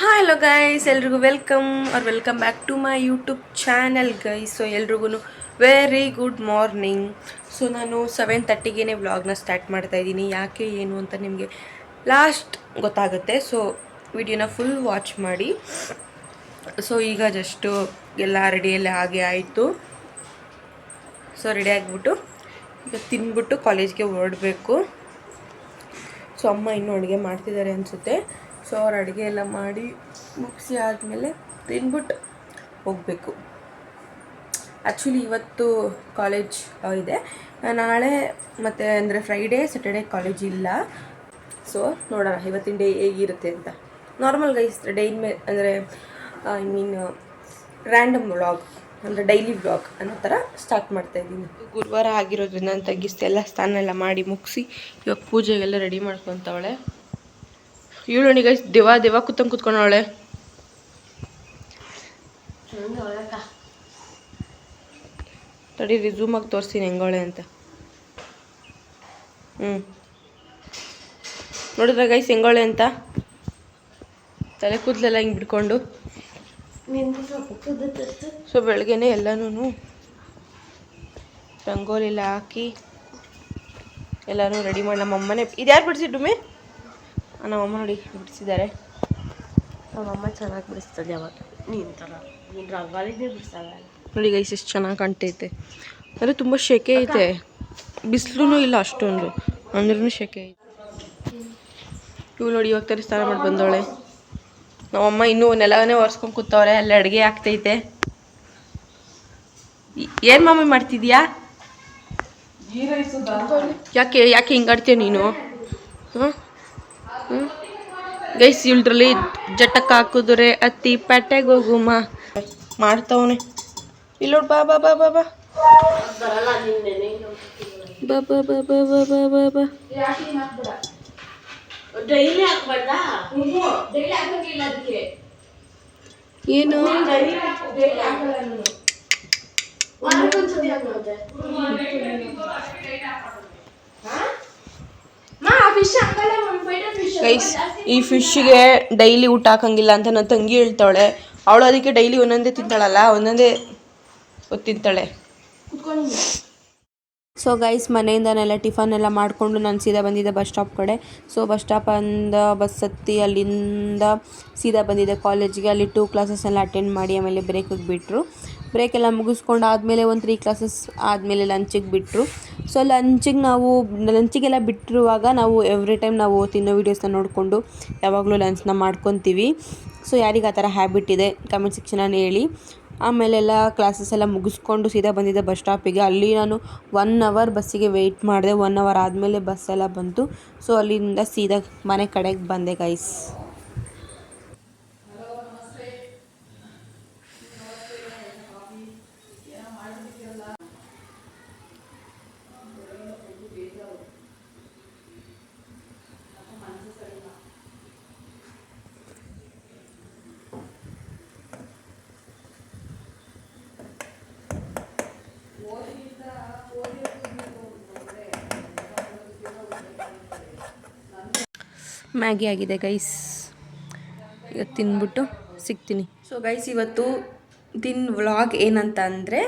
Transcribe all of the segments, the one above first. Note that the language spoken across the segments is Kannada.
ಹಾಯ್ ಹಲೋ ಗೈಸ್, ಎಲ್ರಿಗೂ welcome back to my YouTube channel guys. So ಎಲ್ರಿಗೂ ವೆರಿ ಗುಡ್ ಮಾರ್ನಿಂಗ್. ಸೊ ನಾನು 7:30ಗೆ ವ್ಲಾಗ್ನ ಸ್ಟಾರ್ಟ್ ಮಾಡ್ತಾ ಇದ್ದೀನಿ. ಯಾಕೆ ಏನು ಅಂತ ನಿಮಗೆ ಲಾಸ್ಟ್ ಗೊತ್ತಾಗುತ್ತೆ. ಸೊ ವಿಡಿಯೋನ ಫುಲ್ ವಾಚ್ ಮಾಡಿ. ಸೊ ಈಗ ಜಸ್ಟು ಎಲ್ಲ ರೆಡಿಯೆಲ್ಲ ಹಾಗೆ ಆಯಿತು. ಸೊ ರೆಡಿ ಆಗಿಬಿಟ್ಟು ಈಗ ತಿಂದ್ಬಿಟ್ಟು ಕಾಲೇಜ್ಗೆ ಹೊರಡಬೇಕು. ಸೊ ಅಮ್ಮ ಇನ್ನೂ ಅಡುಗೆ ಮಾಡ್ತಿದ್ದಾರೆ ಅನಿಸುತ್ತೆ. ಸೊ ಅವ್ರು ಅಡುಗೆ ಎಲ್ಲ ಮಾಡಿ ಮುಗಿಸಿ ಆದಮೇಲೆ ತಿಂದ್ಬಿಟ್ಟು ಹೋಗಬೇಕು. ಆ್ಯಕ್ಚುಲಿ ಇವತ್ತು ಕಾಲೇಜ್ ಇದೆ, ನಾಳೆ ಮತ್ತು ಅಂದರೆ ಫ್ರೈಡೇ ಸ್ಯಾಟರ್ಡೇ ಕಾಲೇಜ್ ಇಲ್ಲ. ಸೊ ನೋಡೋಣ ಇವತ್ತಿನ ಡೇ ಹೇಗಿರುತ್ತೆ ಅಂತ. ನಾರ್ಮಲ್ ಗೈಸ್ ಡೈಲಿ ಅಂದರೆ ಐ ಮೀನ್ ರ್ಯಾಂಡಮ್ ವ್ಲಾಗ್ ಅಂದರೆ ಡೈಲಿ ವ್ಲಾಗ್ ಅನ್ನೋ ಥರ ಸ್ಟಾರ್ಟ್ ಮಾಡ್ತಾಯಿದ್ದೀನಿ. ಗುರುವಾರ ಆಗಿರೋದ್ರಿಂದ ನಾನು ತೆಗಿಸ್ತೆ ಎಲ್ಲ ಸ್ನಾನ ಎಲ್ಲ ಮಾಡಿ ಮುಗಿಸಿ ಇವಾಗ ಪೂಜೆಗೆಲ್ಲ ರೆಡಿ ಮಾಡ್ಕೊತವಳೆ. ಇವಳು ಗೈಸ್ ದೇವ ಕೂತ್ಕೊಂಡವಳೆ. ತಡಿ ರಿಸ್ಯೂಮಾಗಿ ತೋರಿಸ್ತೀನಿ ಹೆಂಗೋಳೆ ಅಂತ. ನೋಡಿದ್ರೆ ಗೈಸ್ ಹೆಂಗೋಳೆ ಅಂತ, ತಲೆ ಕೂದಲೆಲ್ಲ ಹಿಂಗೆ ಬಿಡ್ಕೊಂಡು. ಸೊ ಬೆಳಗ್ಗೆನೆ ಎಲ್ಲನೂ ರಂಗೋಲಿ ಎಲ್ಲ ಹಾಕಿ ಎಲ್ಲನೂ ರೆಡಿ ಮಾಡಿ ನಮ್ಮಮ್ಮನೇ. ಇದ್ಯಾರು ಬಿಡಿಸಿಟ್ಟು ನಮ್ಮಮ್ಮ ನೋಡಿ ಬಿಡಿಸಿದ್ದಾರೆ. ನಮ್ಮಮ್ಮ ಚೆನ್ನಾಗಿ ಬಿಡಿಸ್ತದೆ ಯಾವಾಗ ನೀನು ಥರ ನೀನು ರಂಗೋಲಿನೇ ಬಿಡಿಸಲ್ಲ ನೋಡಿ ಗೈಸ್ ಎಷ್ಟು ಚೆನ್ನಾಗಿ ಕಾಣ್ತೈತೆ. ಅಂದರೆ ತುಂಬ ಸೆಕೆ ಐತೆ, ಬಿಸಿಲು ಇಲ್ಲ ಅಷ್ಟೊಂದು, ಅಂದ್ರೂ ಸೆಕೆ ಐತೆ. ಇವು ನೋಡಿ ಇವಾಗ ತರ ಸ್ನಾನ ಮಾಡಿ ಬಂದವಳೆ. ನಮ್ಮಮ್ಮ ಇನ್ನೂ ನೆಲವನ್ನೇ ಒರೆಸ್ಕೊಂಡು ಕೂತವ್ರೆ, ಅಲ್ಲಿ ಅಡುಗೆ ಆಗ್ತೈತೆ. ಏನು ಮಮ್ಮಿ ಮಾಡ್ತಿದ್ಯಾ? ಯಾಕೆ ಹಿಂಗಾಡ್ತೀಯ ನೀನು? ಗೈಸ್ ಇಲ್ದ್ರಲ್ಲಿ ಜಟಕ್ಕೆ ಹಾಕಿದ್ರೆ ಅತ್ತಿ ಪೆಟ್ಟೆಗೆ ಹೋಗುಮ್ಮ ಮಾಡ್ತವನೆ. ಇಲ್ಲೋಡ್ ಬಾ ಬಾ ಬಾ ಬಾ ಬಾ ಬಾ ಬಾ ಬಾ ಬಾ ಬಾ ಬಾ ಬಾ ಬಾ. ಏನು ಗೈಸ್ ಈ ಫಿಶ್ಗೆ ಡೈಲಿ ಊಟ ಹಾಕಂಗಿಲ್ಲ ಅಂತ ನನ್ನ ತಂಗಿ ಹೇಳ್ತಾಳೆ. ಅವಳು ಅದಕ್ಕೆ ಡೈಲಿ ಒಂದೊಂದೇ ತಿಂತಾಳಲ್ಲ, ಒಂದೊಂದೇ ತಿಂತಾಳೆ. ಸೊ ಗೈಸ್ ಮನೆಯಿಂದನೆಲ್ಲ ಟಿಫನ್ ಎಲ್ಲ ಮಾಡಿಕೊಂಡು ನಾನು ಸೀದಾ ಬಂದಿದ್ದೆ ಬಸ್ ಸ್ಟಾಪ್ ಕಡೆ. ಸೊ ಬಸ್ ಸ್ಟಾಪಿಂದ ಬಸ್ ಹತ್ತಿ ಅಲ್ಲಿಂದ ಸೀದಾ ಬಂದಿದ್ದೆ ಕಾಲೇಜಿಗೆ. ಅಲ್ಲಿ 2 ಕ್ಲಾಸಸ್ ಎಲ್ಲ ಅಟೆಂಡ್ ಮಾಡಿ ಆಮೇಲೆ ಬ್ರೇಕಿಗೆ ಬಿಟ್ಟರು. ಬ್ರೇಕ್ ಎಲ್ಲ ಮುಗಿಸ್ಕೊಂಡು ಆದಮೇಲೆ ಒಂದು 3 ಕ್ಲಾಸಸ್ ಆದಮೇಲೆ ಲಂಚಿಗೆ ಬಿಟ್ಟರು. ಸೊ ಲಂಚಿಗೆಲ್ಲ ಬಿಟ್ಟಿರುವಾಗ ನಾವು ಎವ್ರಿ ಟೈಮ್ ನಾವು ತಿನ್ನೋ ವೀಡಿಯೋಸ್ನ ನೋಡಿಕೊಂಡು ಯಾವಾಗಲೂ ಲಂಚ್ನ ಮಾಡ್ಕೊತೀವಿ. ಸೊ ಯಾರಿಗೆ ಆ ಥರ ಹ್ಯಾಬಿಟ್ ಇದೆ ಕಮೆಂಟ್ ಸೆಕ್ಷನಲ್ಲಿ ಹೇಳಿ. ಆಮೇಲೆಲ್ಲ ಕ್ಲಾಸಸ್ ಎಲ್ಲ ಮುಗಿಸ್ಕೊಂಡು ಸೀದಾ ಬಂದಿದ್ದೆ ಬಸ್ ಸ್ಟಾಪಿಗೆ. ಅಲ್ಲಿ ನಾನು 1 ಅವರ್ ಬಸ್ಸಿಗೆ ವೆಯ್ಟ್ ಮಾಡಿದೆ. 1 ಅವರ್ ಆದಮೇಲೆ ಬಸ್ ಎಲ್ಲ ಬಂತು. ಸೊ ಅಲ್ಲಿಂದ ಸೀದಾ ಮನೆ ಕಡೆಗೆ ಬಂದೆ ಗೈಸ್. ಮ್ಯಾಗಿ ಆಗಿದೆ ಗೈಸ್, ಈಗ ತಿಂದ್ಬಿಟ್ಟು ಸಿಗ್ತೀನಿ. ಸೊ ಗೈಸ್ ಇವತ್ತು ವ್ಲಾಗ್ ಏನಂತ ಅಂದರೆ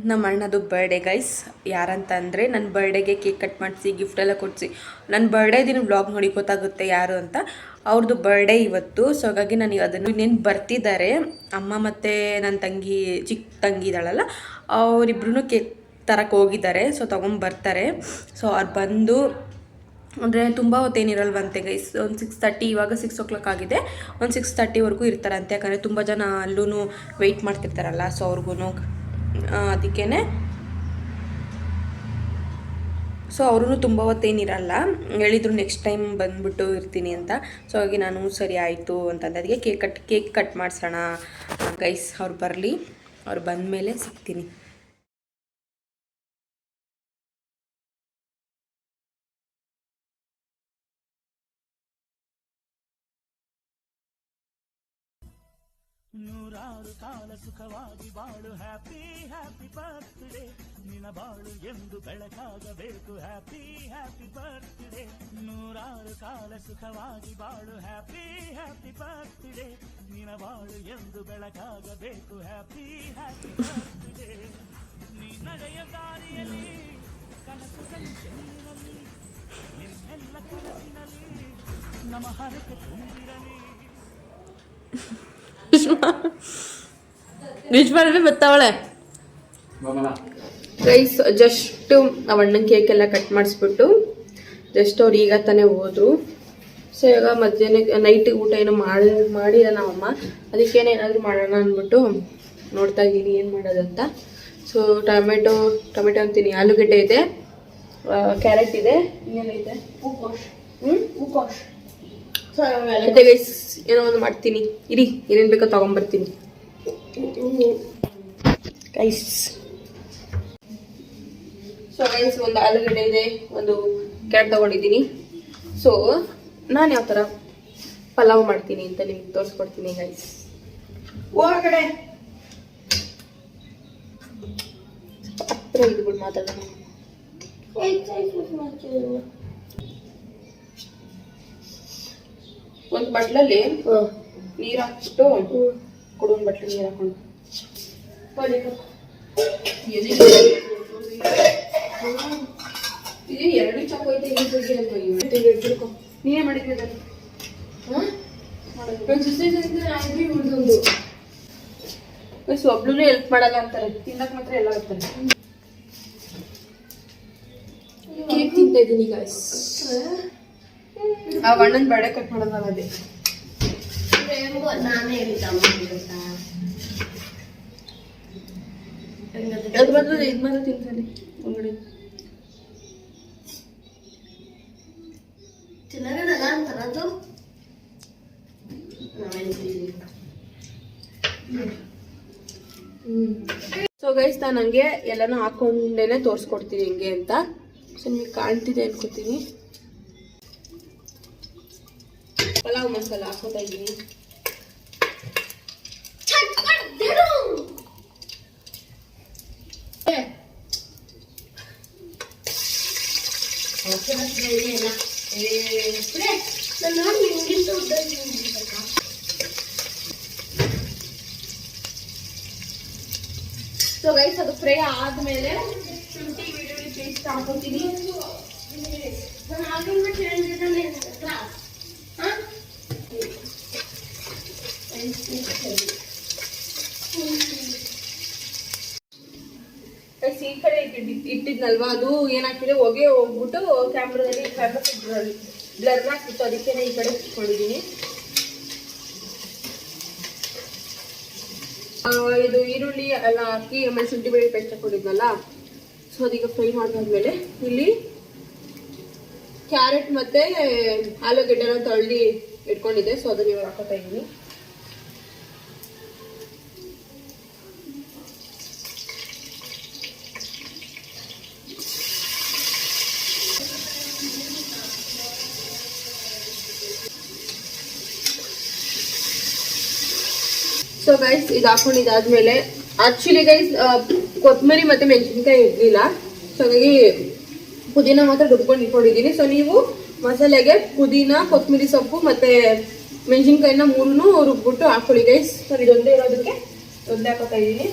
ನಮ್ಮ ಅಣ್ಣದು ಬರ್ಡೇ ಗೈಸ್. ಯಾರಂತ ಅಂದರೆ ನನ್ನ ಬರ್ಡೇಗೆ ಕೇಕ್ ಕಟ್ ಮಾಡಿಸಿ ಗಿಫ್ಟೆಲ್ಲ ಕೊಡಿಸಿ. ನನ್ನ ಬರ್ಡೇ ದಿನ ವ್ಲಾಗ್ ನೋಡಿ ಗೊತ್ತಾಗುತ್ತೆ ಯಾರು ಅಂತ. ಅವ್ರದ್ದು ಬರ್ಡೇ ಇವತ್ತು. ಸೊ ಹಾಗಾಗಿ ನನಗೆ ಅದನ್ನು ಇನ್ನೇನು ಬರ್ತಿದ್ದಾರೆ ಅಮ್ಮ ಮತ್ತು ನನ್ನ ತಂಗಿ, ಚಿಕ್ಕ ತಂಗಿ ಇದ್ದಾಳಲ್ಲ, ಅವರಿಬ್ರು ಕೇಕ್ ತರಕ್ಕೆ ಹೋಗಿದ್ದಾರೆ. ಸೊ ತೊಗೊಂಬರ್ತಾರೆ. ಸೊ ಅವ್ರು ಬಂದು ಅಂದರೆ ತುಂಬ ಹೊತ್ತೇನಿರಲ್ವಂತೆ ಗೈಸ್. ಒಂದು 6:30, ಇವಾಗ 6 o'clock ಆಗಿದೆ. ಒಂದು 6:30ವರೆಗೂ ಇರ್ತಾರಂತೆ. ಯಾಕಂದರೆ ತುಂಬ ಜನ ಅಲ್ಲೂ ವೆಯ್ಟ್ ಮಾಡ್ತಿರ್ತಾರಲ್ಲ, ಸೊ ಅವ್ರಿಗೂ ಅದಕ್ಕೇ. ಸೊ ಅವ್ರೂ ತುಂಬ ಹೊತ್ತೇನಿರಲ್ಲ, ಹೇಳಿದ್ರು ನೆಕ್ಸ್ಟ್ ಟೈಮ್ ಬಂದುಬಿಟ್ಟು ಇರ್ತೀನಿ ಅಂತ. ಸೊ ಹಾಗೆ ನಾನು ಸರಿ ಆಯಿತು ಅಂತಂದೆ. ಅದಕ್ಕೆ ಕೇಕ್ ಕಟ್ ಮಾಡಿಸೋಣ ಗೈಸ್. ಅವ್ರು ಬರಲಿ, ಅವ್ರು ಬಂದಮೇಲೆ ಸಿಗ್ತೀನಿ. ನೂರಾರು ಕಾಲ ಸುಖವಾಗಿ ಬಾಳು ಹ್ಯಾಪಿ ಹ್ಯಾಪಿ ಬರ್ತ್ಡೇ ನಿನ್ನ ಬಾಳು ಎಂದು ಬೆಳಕಾಗಬೇಕು ಹ್ಯಾಪಿ ಹ್ಯಾಪಿ ಬರ್ತ್ಡೇ ನೂರಾರು ಕಾಲ ಸುಖವಾಗಿ ಬಾಳು ಹ್ಯಾಪಿ ಹ್ಯಾಪಿ ಬರ್ತ್ಡೇ ನಿನ್ನ ಬಾಳು ಎಂದು ಬೆಳಕಾಗಬೇಕು ಹ್ಯಾಪಿ ಹ್ಯಾಪಿ ಬರ್ತ್ಡೇ ನೀ ನಡೆಯ ದಾರಿಯಲ್ಲಿ ಕನಸು ಕನಸಿನಲ್ಲಿ ನಿನ್ನೆಲ್ಲ ಕನಸಿನಲ್ಲಿ ನಮ್ಮ ಹರಕೆ ತುಂಬಿರಲಿ ನಿಜವಾಗ್ಲೂ ಬರ್ತಾವಳೆ ಗೈಸ್. ಜಸ್ಟ್ ನಾವು ಅಣ್ಣನ ಕೇಕ್ ಎಲ್ಲ ಕಟ್ ಮಾಡಿಸ್ಬಿಟ್ಟು ಜಸ್ಟ್ ಅವ್ರು ಈಗ ತಾನೇ ಹೋದ್ರು. ಸೊ ಇವಾಗ ಮಧ್ಯಾಹ್ನ ನೈಟ್ ಊಟ ಏನೋ ಮಾಡಿಲ್ಲ ನಮ್ಮಮ್ಮ, ಅದಕ್ಕೇನೆ ಏನಾದರೂ ಮಾಡೋಣ ಅಂದ್ಬಿಟ್ಟು ನೋಡ್ತಾ ಇದ್ದೀನಿ ಏನು ಮಾಡೋದಂತ. ಸೊ ಟೊಮೆಟೊ ಅಂತೀನಿ, ಆಲೂಗಡ್ಡೆ ಇದೆ, ಕ್ಯಾರೆಟ್ ಇದೆ, ಇನ್ನೇನೈತೆ ಹೂಕೋಶ್. ಸೊ ಅದೇ ಗೈಸ್ ಏನೋ ಒಂದು ಮಾಡ್ತೀನಿ, ಇರಿ ಏನೇನು ಬೇಕೋ ತೊಗೊಂಬರ್ತೀನಿ ಗೈಸ್. ಸೊ ಗೈಸ್ ಒಂದು ಆಲೂಗಡ್ಡೆ ಇದೆ, ಒಂದು ಕ್ಯಾರೆಟ್ ತೊಗೊಂಡಿದ್ದೀನಿ. ಸೊ ನಾನು ಯಾವ ಥರ ಪಲಾವ್ ಮಾಡ್ತೀನಿ ಅಂತ ನಿಮ್ಗೆ ತೋರಿಸ್ಕೊಡ್ತೀನಿ ಗೈಸ್. ಹೊರಗಡೆ ಹತ್ರ ಇದ್ಬಿಟ್ಟು ಮಾತಾಡೋಣ. ಒಂದು ಬಟ್ಲಲ್ಲಿ ನೀರು ಹಾಕ್ಬಿಟ್ಟು ಕೊಡೋನ್ ಬಟ್ಲು ನೀರು ಹಾಕೊಂಡು ಇದು 2 ಚಾಕು ಐತೆ. ನೀನೇ ಮಾಡಿದ್ವಿ ಅದನ್ನು ಒಬ್ಳು ಹೆಲ್ಪ್ ಮಾಡಲ್ಲ ಅಂತಾರೆ, ತಿನ್ನಕ್ ಮಾತ್ರ ಎಲ್ಲ ಬರ್ತಾರೆ. ಕೇಕ್ ತಿಂತಾ ಇದ್ದೀನಿ ಗಾಯ್ಸ್. ಆ ಅಣ್ಣನ ಬಡೆ ಕಟ್ ಮಾಡೋದಲ್ಲ ಅದೇ ನಾನೇ ಅದು ಬಂದ್ರೆ ಇದು ಮಾತ್ರ ತಿಂತಾನೆ ಒಳಗಡೆ ಚೆನ್ನಾಗದಲ್ಲ ಅಂತಾರದು. ಸೊ ಗೈಸ್ ನಾನು ಹಂಗೆ ಎಲ್ಲಾನು ಹಾಕೊಂಡೇನೆ ತೋರಿಸ್ಕೊಡ್ತೀನಿ ಹೆಂಗೆ ಅಂತ. ಸೊ ನಿಮಗೆ ಕಾಣ್ತಿದೆ ಅನ್ಕೋತೀನಿ. ಪಲಾವ್ ಮಸಾಲ ಹಾಕೋತಾ ಇದ್ದೀನಿ. ಸೊ ಗೈಸ್ ಅದು ಫ್ರೈ ಆದ್ಮೇಲೆ ಶುಂಠಿ ಬೆಳ್ಳುಳ್ಳಿ ಪೇಸ್ಟ್ ಹಾಕೋತೀನಿ. ಈ ಕಡೆ ಇಟ್ಟಿದ್ನಲ್ವಾ, ಅದು ಏನಾಗ್ತಿದೆ ಹೊಗೆ ಹೋಗ್ಬಿಟ್ಟು ಕ್ಯಾಮ್ರಾದಲ್ಲಿ ಬ್ಲರ್ ಆಗ್ತಿತ್ತು, ಅದಕ್ಕೆ ಈ ಕಡೆ ಇಟ್ಕೊಂಡಿದ್ದೀನಿ. ಇದು ಈರುಳ್ಳಿ ಎಲ್ಲ ಹಾಕಿ ಆಮೇಲೆ ಶುಂಠಿ ಬೆಳ್ಳುಳ್ಳಿ ಪೇಸ್ಟ್ ಹಾಕೊಂಡಿದ್ನಲ್ಲ, ಸೊ ಅದೀಗ ಫ್ರೈ ಮಾಡಿದ್ಮೇಲೆ ಇಲ್ಲಿ ಕ್ಯಾರೆಟ್ ಮತ್ತೆ ಆಲೂಗಡ್ಡೆನ ತಳ್ಳಿ ಇಟ್ಕೊಂಡಿದ್ದೆ. ಸೊ ಅದನ್ನ ಇವಾಗ ಹಾಕೋತಾ ಇದ್ದೀನಿ. ಸೊ ಗೈಸ್ ಇದು ಹಾಕೊಂಡಿದ್ದಾದ್ಮೇಲೆ ಆಕ್ಚುಲಿ ಗೈಸ್ ಕೊತ್ತಂಬರಿ ಮತ್ತೆ ಮೆಣಸಿನ್ಕಾಯಿ ಇರ್ಲಿಲ್ಲ, ಸೊ ಹಾಗಾಗಿ ಪುದೀನ ಮಾತ್ರ ರುಬ್ಕೊಂಡು ಇಟ್ಕೊಂಡಿದ್ದೀನಿ. ಸೊ ನೀವು ಮಸಾಲೆಗೆ ಪುದೀನ, ಕೊತ್ತಂಬರಿ ಸೊಪ್ಪು ಮತ್ತೆ ಮೆಣಸಿನ್ಕಾಯಿನ 3 ರುಬ್ಬಿಟ್ಟು ಹಾಕೊಳ್ಳಿ ಗೈಸ್. ಸೊ ಇದೊಂದೇ ಇರೋದಕ್ಕೆ ಒಂದೇ ಹಾಕೋತಾ ಇದ್ದೀನಿ.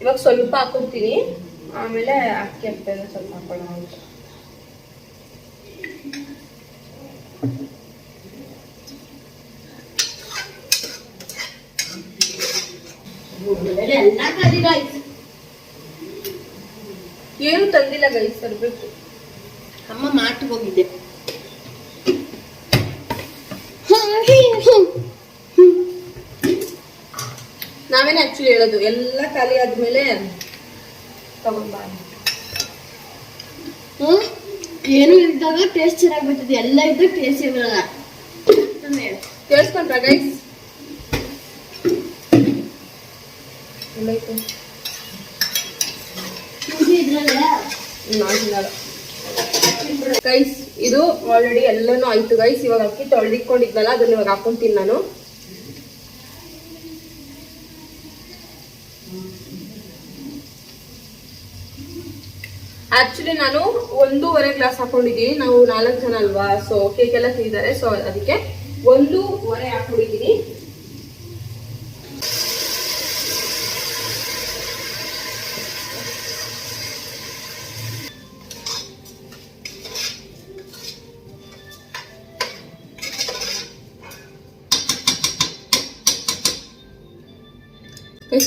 ಇವಾಗ ಸ್ವಲ್ಪ ಹಾಕೊಡ್ತೀನಿ, ಆಮೇಲೆ ಅಕ್ಕಿ ಹಾಕ್ತೇನೆ ಸ್ವಲ್ಪ ಹಾಕೊಳ್ಳೋಣ ಅಂತ. ಏನು ತಂದಿಲ್ಲ ಗೈಸ್, ತರಬೇಕು. ಅಮ್ಮ ಮಾಟಿಗೆ ಹೋಗಿದ್ದೆ. ನಾವೇನೆ ಆಕ್ಚುಲಿ ಹೇಳೋದು, ಎಲ್ಲ ಖಾಲಿ ಆದ್ಮೇಲೆ ತಗೊಂಡ್ಬಾ. ಏನು ಇದ್ದಾಗ ಟೇಸ್ಟ್ ಚೆನ್ನಾಗಿ ಬರ್ತದೆ, ಎಲ್ಲ ಇದ್ದಾಗ ಟೇಸ್ಟ್ ಇರಲ್ಲ. ಕೇಳಿಸ್ಕೊಂಡ್ರ ಗೈಸ್? ಎಲ್ಲ ಐತೆ ಇದ್ರಲ್ಲೇ ಗೈಸ್ ಇದು ಆಲ್ರೆಡಿ ಎಲ್ಲನೂ ಆಯ್ತು ಗೈಸ್. ಇವಾಗ ಅಕ್ಕಿ ತೊಳೆದಿಟ್ಕೊಂಡಿದ್ನಲ್ಲ ಅದನ್ನ ಇವಾಗ ಹಾಕೊಂತೀನಿ ನಾನು. ಆಕ್ಚುಲಿ ನಾನು 1.5 ಗ್ಲಾಸ್ ಹಾಕೊಂಡಿದ್ದೀನಿ. ನಾವು 4 ಜನ ಅಲ್ವಾ, ಸೊ ಕೇಕ್ ಎಲ್ಲ ತಿಂದಿದ್ದಾರೆ, ಸೊ ಅದಕ್ಕೆ 1.5 ಹಾಕೊಂಡಿದ್ದೀನಿ.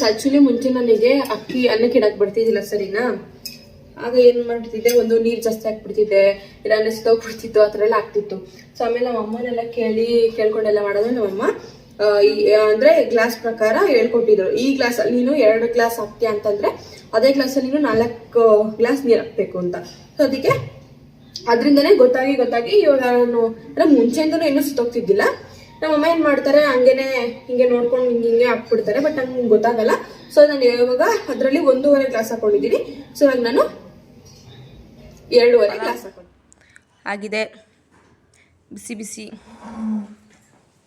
ಆಕ್ಚುಲಿ ಮುಂಚೆ ನನಗೆ ಅಕ್ಕಿ ಅನ್ನಕ್ಕೆ ಇಡಕ್ ಬರ್ತಿದ್ದಿಲ್ಲ ಸರಿನಾ. ಆಗ ಏನ್ ಮಾಡ್ತಿದ್ದೆ, ಒಂದು ನೀರ್ ಜಾಸ್ತಿ ಹಾಕ್ಬಿಡ್ತಿದ್ದೆ, ಇಲ್ಲ ನೆಸ್ತೋಗ್ಬಿಡ್ತಿತ್ತು, ಆ ಥರ ಎಲ್ಲ ಆಗ್ತಿತ್ತು. ಸೊ ಆಮೇಲೆ ನಮ್ಮ ಅಮ್ಮನೆಲ್ಲ ಕೇಳ್ಕೊಂಡೆಲ್ಲ ಮಾಡೋದು ನಮ್ಮಮ್ಮ ಅಂದ್ರೆ ಗ್ಲಾಸ್ ಪ್ರಕಾರ ಹೇಳ್ಕೊಟ್ಟಿದ್ರು. ಈ ಗ್ಲಾಸ್ ಅಲ್ಲಿ ನೀನು 2 ಗ್ಲಾಸ್ ಹಾಕ್ತೀಯ ಅಂತಂದ್ರೆ ಅದೇ ಗ್ಲಾಸಲ್ಲಿ ನೀನು 4 ಗ್ಲಾಸ್ ನೀರ್ ಹಾಕ್ಬೇಕು ಅಂತ. ಸೊ ಅದಕ್ಕೆ ಅದ್ರಿಂದನೇ ಗೊತ್ತಾಗಿ ಇವಾಗ ನಾನು ಮುಂಚೆಯಿಂದನೂ ಇನ್ನೂ ಸುತ್ತೋಗ್ತಿದ್ದಿಲ್ಲ. ನಮ್ಮಮ್ಮ ಏನ್ ಮಾಡ್ತಾರೆ, ಹಿಂಗೆ ನೋಡ್ಕೊಂಡು ಹಿಂಗೆ ಹಾಕ್ಬಿಡ್ತಾರೆ, ಬಟ್ ನಂಗೆ ಗೊತ್ತಾಗಲ್ಲ. ಸೊ ನಾನು ಇವಾಗ ಅದರಲ್ಲಿ 1.5 ಗ್ಲಾಸ್ ಹಾಕೊಂಡಿದ್ದೀನಿ. ಸೊ ಇವಾಗ ನಾನು 2.5 ಗ್ಲಾಸ್ ಹಾಕೊಂಡು ಆಗಿದೆ. ಬಿಸಿ ಬಿಸಿ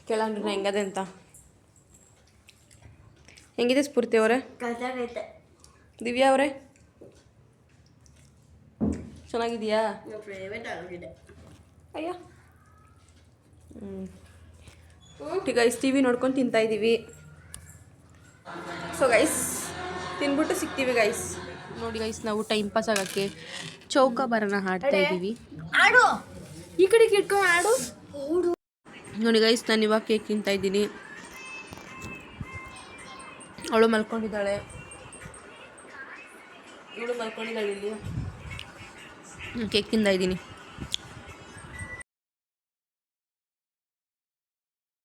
ಕೇಳೋಣ ಹೆಂಗದೆ ಅಂತ. ಹೆಂಗಿದೆ ಸ್ಫೂರ್ತಿ ಅವರೇ? ದಿವ್ಯಾ ಅವರೇ ಚೆನ್ನಾಗಿದೆಯಾ? ಅಯ್ಯ ಗೈಸ್ ಟಿ ವಿ ನೋಡ್ಕೊಂಡು ತಿಂತಾ ಇದ್ದೀವಿ. ಸೊ ಗೈಸ್ ತಿನ್ಬಿಟ್ಟು ಸಿಗ್ತೀವಿ ಗೈಸ್. ನೋಡಿ ಗೈಸ್ ನಾವು ಟೈಮ್ ಪಾಸ್ ಆಗೋಕ್ಕೆ ಚೌಕಾಬಾರನ ಹಾಡ್ತಾ ಇದ್ದೀವಿ. ಈ ಕಡೆ ಇಟ್ಕೊಂಡು ಆಡು. ನೋಡಿ ಗೈಸ್ ನಾನು ಇವಾಗ ಕೇಕ್ ತಿಂತಾ ಇದ್ದೀನಿ. ಅವಳು ಮಲ್ಕೊಂಡಿದ್ದಾಳೆ ಇಲ್ಲಿ. ಕೇಕ್ ತಿಂತಾ ಇದ್ದೀನಿ.